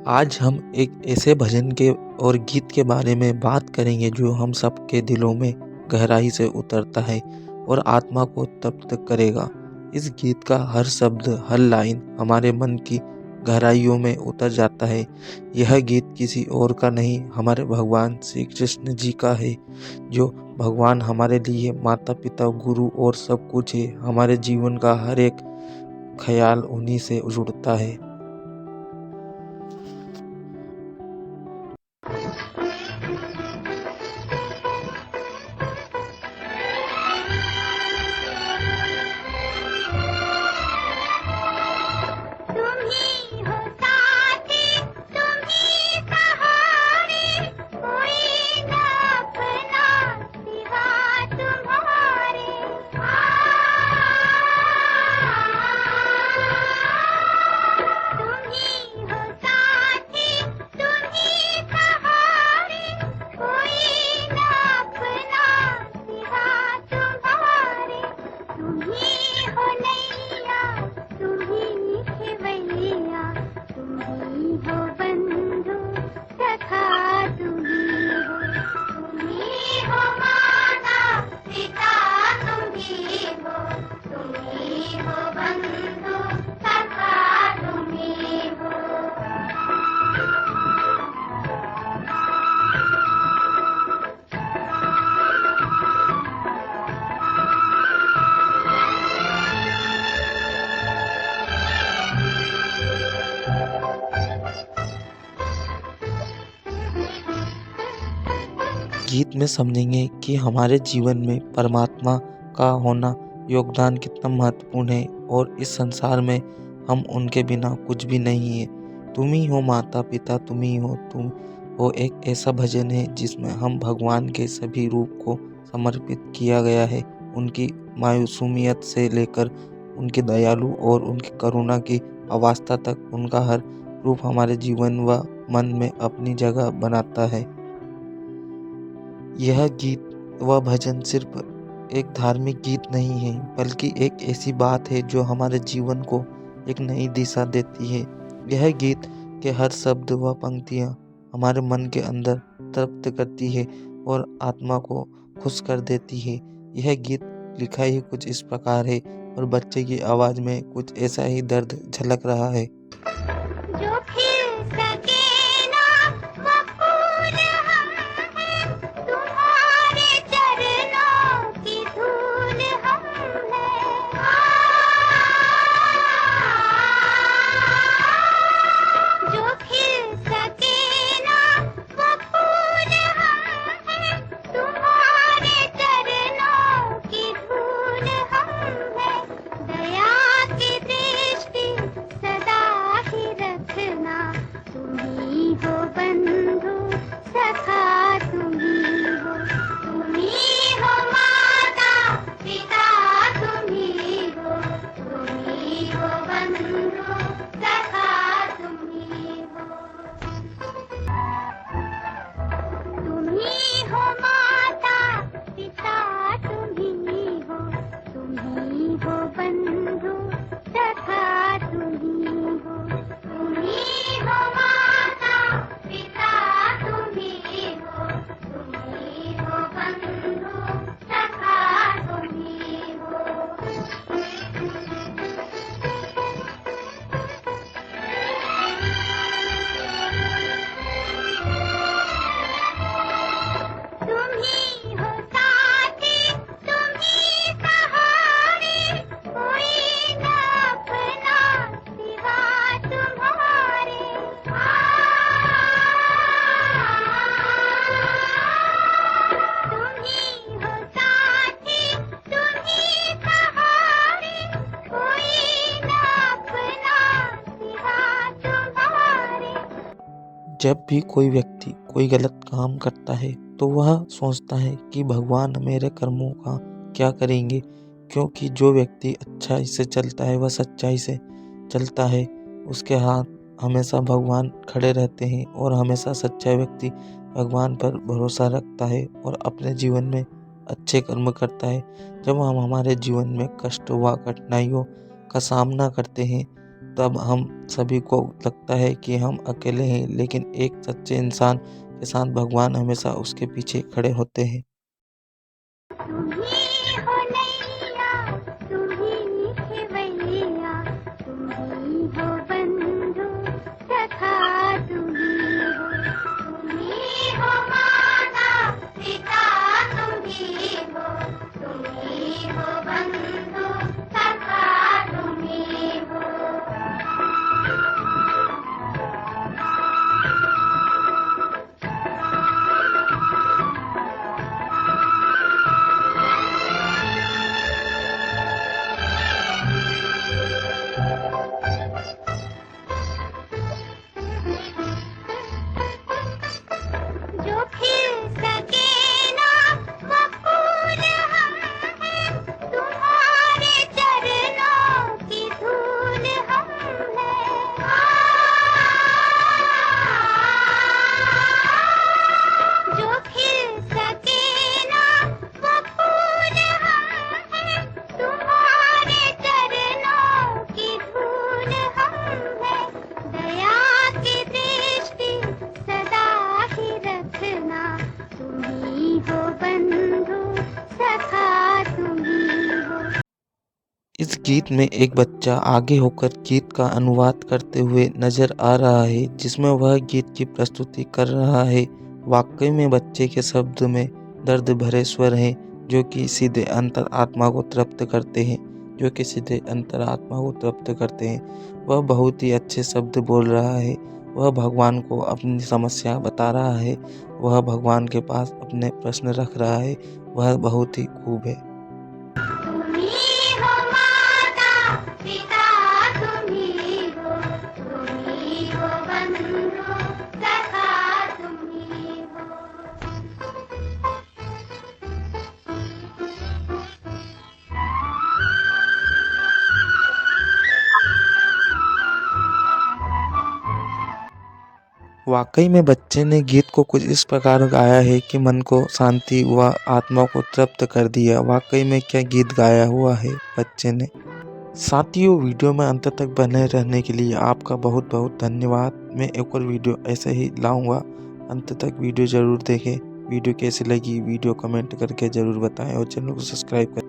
आज हम एक ऐसे भजन के और गीत के बारे में बात करेंगे जो हम सबके दिलों में गहराई से उतरता है और आत्मा को तृप्त करेगा। इस गीत का हर शब्द, हर लाइन हमारे मन की गहराइयों में उतर जाता है। यह गीत किसी और का नहीं, हमारे भगवान श्री कृष्ण जी का है। जो भगवान हमारे लिए माता पिता, गुरु और सब कुछ है। हमारे जीवन का हर एक ख्याल उन्हीं से जुड़ता है। तुम ही हो साथी, तुम ही सहारे, कोई न अपना सिवा तुम्हारे। तुम ही हो साथी, तुम ही सहारे, कोई न अपना सिवा तुम्हारे। तुम ही हो नैया, तुम ही खेवैया, तुम ही हो बंधु सखा, तुम ही हो माता पिता, तुम ही हो बंधु सखा, तुम ही हो। गीत में समझेंगे कि हमारे जीवन में परमात्मा का होना योगदान कितना महत्वपूर्ण है और इस संसार में हम उनके बिना कुछ भी नहीं है। तुम ही हो माता पिता, तुम ही हो तुम हो एक ऐसा भजन है जिसमें हम भगवान के सभी रूप को समर्पित किया गया है। उनकी मासूमियत से लेकर उनकी दयालु और उनकी करुणा की अवस्था तक उनका हर रूप हमारे जीवन व मन में अपनी जगह बनाता है। यह गीत व भजन सिर्फ एक धार्मिक गीत नहीं है, बल्कि एक ऐसी बात है जो हमारे जीवन को एक नई दिशा देती है। यह गीत के हर शब्द व पंक्तियाँ हमारे मन के अंदर तृप्त करती है और आत्मा को खुश कर देती है। यह गीत लिखा ही कुछ इस प्रकार है और बच्चे की आवाज़ में कुछ ऐसा ही दर्द झलक रहा है। जो खिल सके ना वो फूल हम हैं, तुम्हारे चरणों की धूल हम हैं। जो खिल सके ना वो फूल हम हैं, तुम्हारे चरणों की धूल हम हैं। दया की दृष्टि सदा ही रखना, तुम ही हो बंधु सखा, तुम ही हो माता पिता, तुम ही हो बंधु सखा, तुम ही हो माता पिता, तुम ही हो बंधु सखा, तुम ही हो माता पिता, तुम ही हो बंधु सखा, तुम ही हो। तुम ही हो साथी, तुम ही सहारे, कोई न अपना सिवा तुम्हारे। तुम ही हो साथी, तुम ही सहारे, कोई न अपना सिवा तुम्हारे। जब भी कोई व्यक्ति कोई गलत काम करता है तो वह सोचता है कि भगवान मेरे कर्मों का क्या करेंगे, क्योंकि जो व्यक्ति अच्छाई से चलता है वह सच्चाई से चलता है। उसके हाथ हमेशा भगवान खड़े रहते हैं और हमेशा सच्चा व्यक्ति भगवान पर भरोसा रखता है और अपने जीवन में अच्छे कर्म करता है। जब हम हमारे जीवन में कष्ट व कठिनाइयों का सामना करते हैं तब हम सभी को लगता है कि हम अकेले हैं, लेकिन एक सच्चे इंसान के साथ भगवान हमेशा उसके पीछे खड़े होते हैं। तुम्ही हो नैया, तुम्ही खेवैया, तुम्ही हो बंधु सखा, तुम्ही हो माता पिता, तुम्ही हो बंधु सखा, तुम्ही हो। जो खिल सके ना वो फूल हम हैं, तुम्हारे चरणों की धूल हम हैं। जो खिल सके ना वो फूल हम हैं, तुम्हारे चरणों की धूल हम हैं। दया की दृष्टि सदा ही रखना, तुम्ही हो बंधु सखा, तुम्ही हो। इस गीत में एक बच्चा आगे होकर गीत का अनुवाद करते हुए नजर आ रहा है, जिसमें वह गीत की प्रस्तुति कर रहा है। वाकई में बच्चे के शब्द में दर्द भरे स्वर हैं, जो कि सीधे अंतरात्मा को तृप्त करते हैं, वह बहुत ही अच्छे शब्द बोल रहा है। वह भगवान को अपनी समस्या बता रहा है, वह भगवान के पास अपने प्रश्न रख रहा है। वह बहुत ही खूब है। तुम्ही हो माता पिता, तुम्ही हो बंधु सखा, तुम्ही हो। वाकई में बच्चे ने गीत को कुछ इस प्रकार गाया है कि मन को शांति व आत्मा को तृप्त कर दिया। वाकई में क्या गीत गाया हुआ है बच्चे ने। साथियों, वीडियो में अंत तक बने रहने के लिए आपका बहुत बहुत धन्यवाद। मैं एक और वीडियो ऐसे ही लाऊंगा, अंत तक वीडियो ज़रूर देखें। वीडियो कैसी लगी वीडियो कमेंट करके ज़रूर बताएं और चैनल को सब्सक्राइब करें।